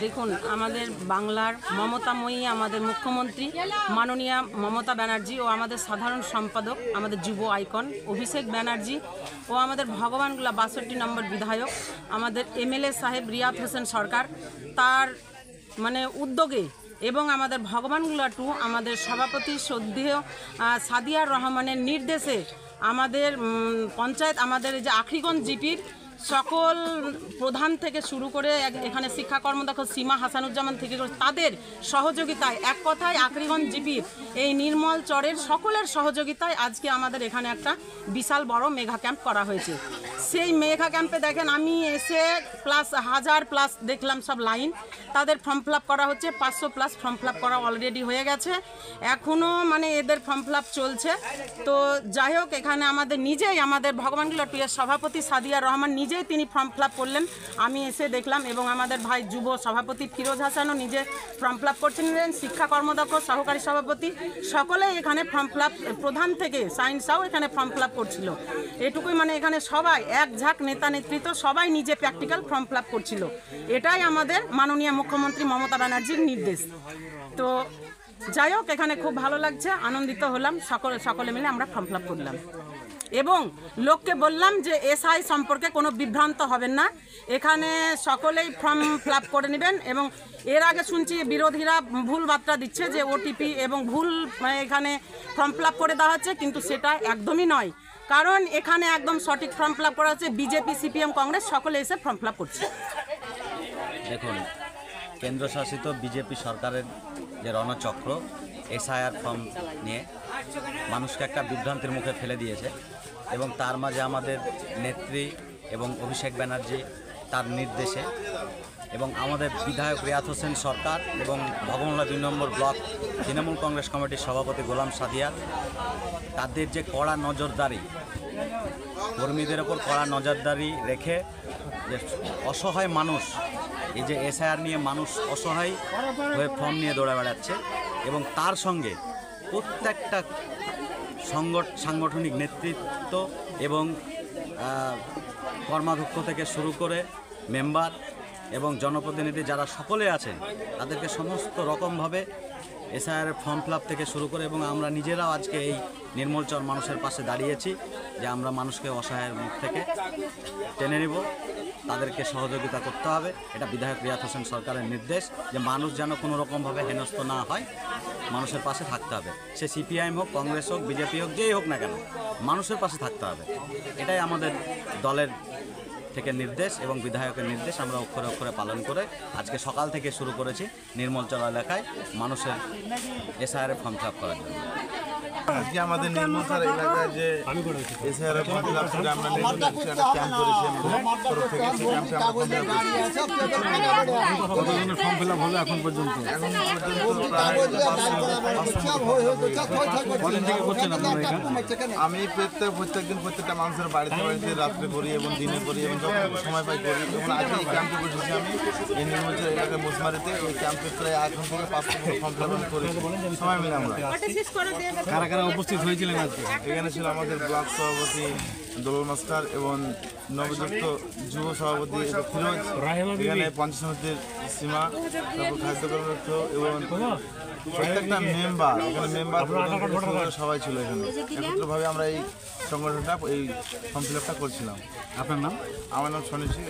দেখুন, আমাদের বাংলার মমতাময়ী আমাদের মুখ্যমন্ত্রী মাননীয়া মমতা ব্যানার্জি ও আমাদের সাধারণ সম্পাদক আমাদের যুব আইকন অভিষেক ব্যানার্জি ও আমাদের ভগবানগুলা 62 নম্বর বিধায়ক আমাদের এমএলএ সাহেব রিয়াদ হোসেন সরকার তার উদ্যোগে এবং আমাদের ভগবানগুলা টু আমাদের সভাপতি শ্রদ্ধেয় সাদিয়ার রহমানের নির্দেশে আমাদের পঞ্চায়েত আমাদের এই যে আখরিগঞ্জ জিপির সকল প্রধান থেকে শুরু করে এখানে শিক্ষা কর্মদক্ষ সীমা হাসানুজ্জামান থেকে তাদের সহযোগিতায়, এক কথায় আখরিগঞ্জ জিপির এই নির্মল চরের সকলের সহযোগিতায় আজকে আমাদের এখানে একটা বিশাল বড় মেগা ক্যাম্প করা হয়েছে। সেই মেগা ক্যাম্পে দেখেন আমি এসে প্লাস 1000+ দেখলাম সব লাইন, তাদের ফর্ম ফিল আপ করা হচ্ছে। 500+ ফর্ম ফিল আপ করা অলরেডি হয়ে গেছে, এখনও এদের ফর্ম ফিল আপ চলছে। তো যাই হোক, এখানে আমাদের ভগবানগুলা টু এর সভাপতি সাদিয়া রহমান নিজেই তিনি ফর্ম ফিল আপ করলেন, আমি এসে দেখলাম। এবং আমাদের ভাই যুব সভাপতি ফিরোজ হাসানও নিজে ফর্ম ফিল আপ করছিলেন, শিক্ষা কর্মদক্ষ সহকারী সভাপতি সকলেই এখানে ফর্ম ফিল আপ, প্রধান থেকে সায়েন্সরাও এখানে ফর্ম ফিল আপ করছিল। এটুকুই এখানে সবাই এক ঝাঁক নেতা নেতৃত্ব সবাই নিজে প্র্যাকটিক্যাল ফর্ম ফিল আপ করছিল। এটাই আমাদের মাননীয় মুখ্যমন্ত্রী মমতা ব্যানার্জির নির্দেশ। তো যাই হোক, এখানে খুব ভালো লাগছে, আনন্দিত হলাম, সকলে মিলে আমরা ফর্ম ফিল আপ করলাম এবং লোককে বললাম যে এসআই সম্পর্কে কোনো বিভ্রান্ত হবেন না, এখানে সকলেই ফর্ম ফিল আপ করে নেবেন। এবং এর আগে শুনছি বিরোধীরা ভুল বার্তা দিচ্ছে যে ওটিপি এবং ভুল এখানে ফর্ম ফিল আপ করে দেওয়া হচ্ছে, কিন্তু সেটা একদমই নয়। কারণ এখানে একদম সঠিক ফর্ম ফিল আপ করা হচ্ছে, বিজেপি সিপিএম কংগ্রেস সকলে এসে ফর্ম ফিল আপ করছে। দেখুন, কেন্দ্রশাসিত বিজেপি সরকারের যে রণচক্র এসআইআর ফর্ম নিয়ে মানুষকে একটা বিভ্রান্তির মুখে ফেলে দিয়েছে এবং তার মাঝে আমাদের নেত্রী এবং অভিষেক ব্যানার্জি তার নির্দেশে এবং আমাদের বিধায়ক রিয়াদ হোসেন সরকার এবং ভগবানগোলা 2 নম্বর ব্লক তৃণমূল কংগ্রেস কমিটির সভাপতি গোলাম সাদিয়া তাদের যে কড়া নজরদারি, কর্মীদের ওপর কড়া নজরদারি রেখে যে অসহায় মানুষ, এই যে এসআইআর নিয়ে মানুষ অসহায় হয়ে ফর্ম নিয়ে দৌড়ে বেড়াচ্ছে এবং তার সঙ্গে প্রত্যেকটা সাংগঠনিক নেতৃত্ব এবং কর্মাধ্যক্ষ থেকে শুরু করে মেম্বার এবং জনপ্রতিনিধি যারা সকলে আছেন তাদেরকে সমস্ত রকমভাবে এসআইআর ফর্ম ফিল আপ থেকে শুরু করে এবং আমরা নিজেরাও আজকে এই নির্মলচর মানুষের পাশে দাঁড়িয়েছি যে আমরা মানুষকে অসহায়ের মুখ থেকে টেনে নেব, তাদেরকে সহযোগিতা করতে হবে। এটা বিধায়ক রিয়াদ হোসেন সরকারের নির্দেশ যে মানুষ যেন কোনো রকমভাবে হেনস্থ না হয়, মানুষের পাশে থাকতে হবে। সে সিপিআইএম হোক, কংগ্রেস হোক, বিজেপি হোক, যেই হোক না কেন, মানুষের পাশে থাকতে হবে। এটাই আমাদের দলের থেকে নির্দেশ এবং বিধায়কের নির্দেশ আমরা অক্ষরে অক্ষরে পালন করে আজকে সকাল থেকে শুরু করেছি নির্মলচর এলাকায় মানুষের এসআইআর ফর্ম ফিল আপ করার জন্য। আজকে আমাদের নির্মলচর এলাকায় যে এসআইআর ফর্ম ফিল আপ করে আমরা একটা ক্যাম্প করেছি তরফ থেকে, সেই ক্যাম্পে কতজনের ফর্ম ফিল আপ হলো এখন পর্যন্ত? কদিন থেকে করছেন আপনারা এখানে? আমি প্রত্যেকদিন প্রত্যেকটা মানুষের বাড়িতে বাড়িতে রাত্রে করি এবং দিনে করি এবং যখন সময় পাই করি। যখন আজকে এই ক্যাম্পে বসেছি আমি এই নির্মলচর এলাকায় মুসমারিতে, ওই ক্যাম্পে প্রায় এখন থেকে 500 ফর্ম ফিল আপ করি সময় মিলে আমরা। কারা কারা উপস্থিত হয়েছিলেন আজকে? এখানে ছিল আমাদের ব্লক সভাপতি দোলন মাস্টার এবং নবযুক্ত যুব সভাপতি ফিরোজ, এখানে পঞ্চায়েত সমিতির সীমা, তারপর খাদ্য কর্মরত এবং প্রত্যেকটা মেম্বার, এখানে মেম্বার সবাই ছিল। এখানে একত্রভাবে আমরা এই সংগঠনটা এই ফর্ম ফিল আপটা করছিলাম। আপনার নাম? আমার নাম সনিশি।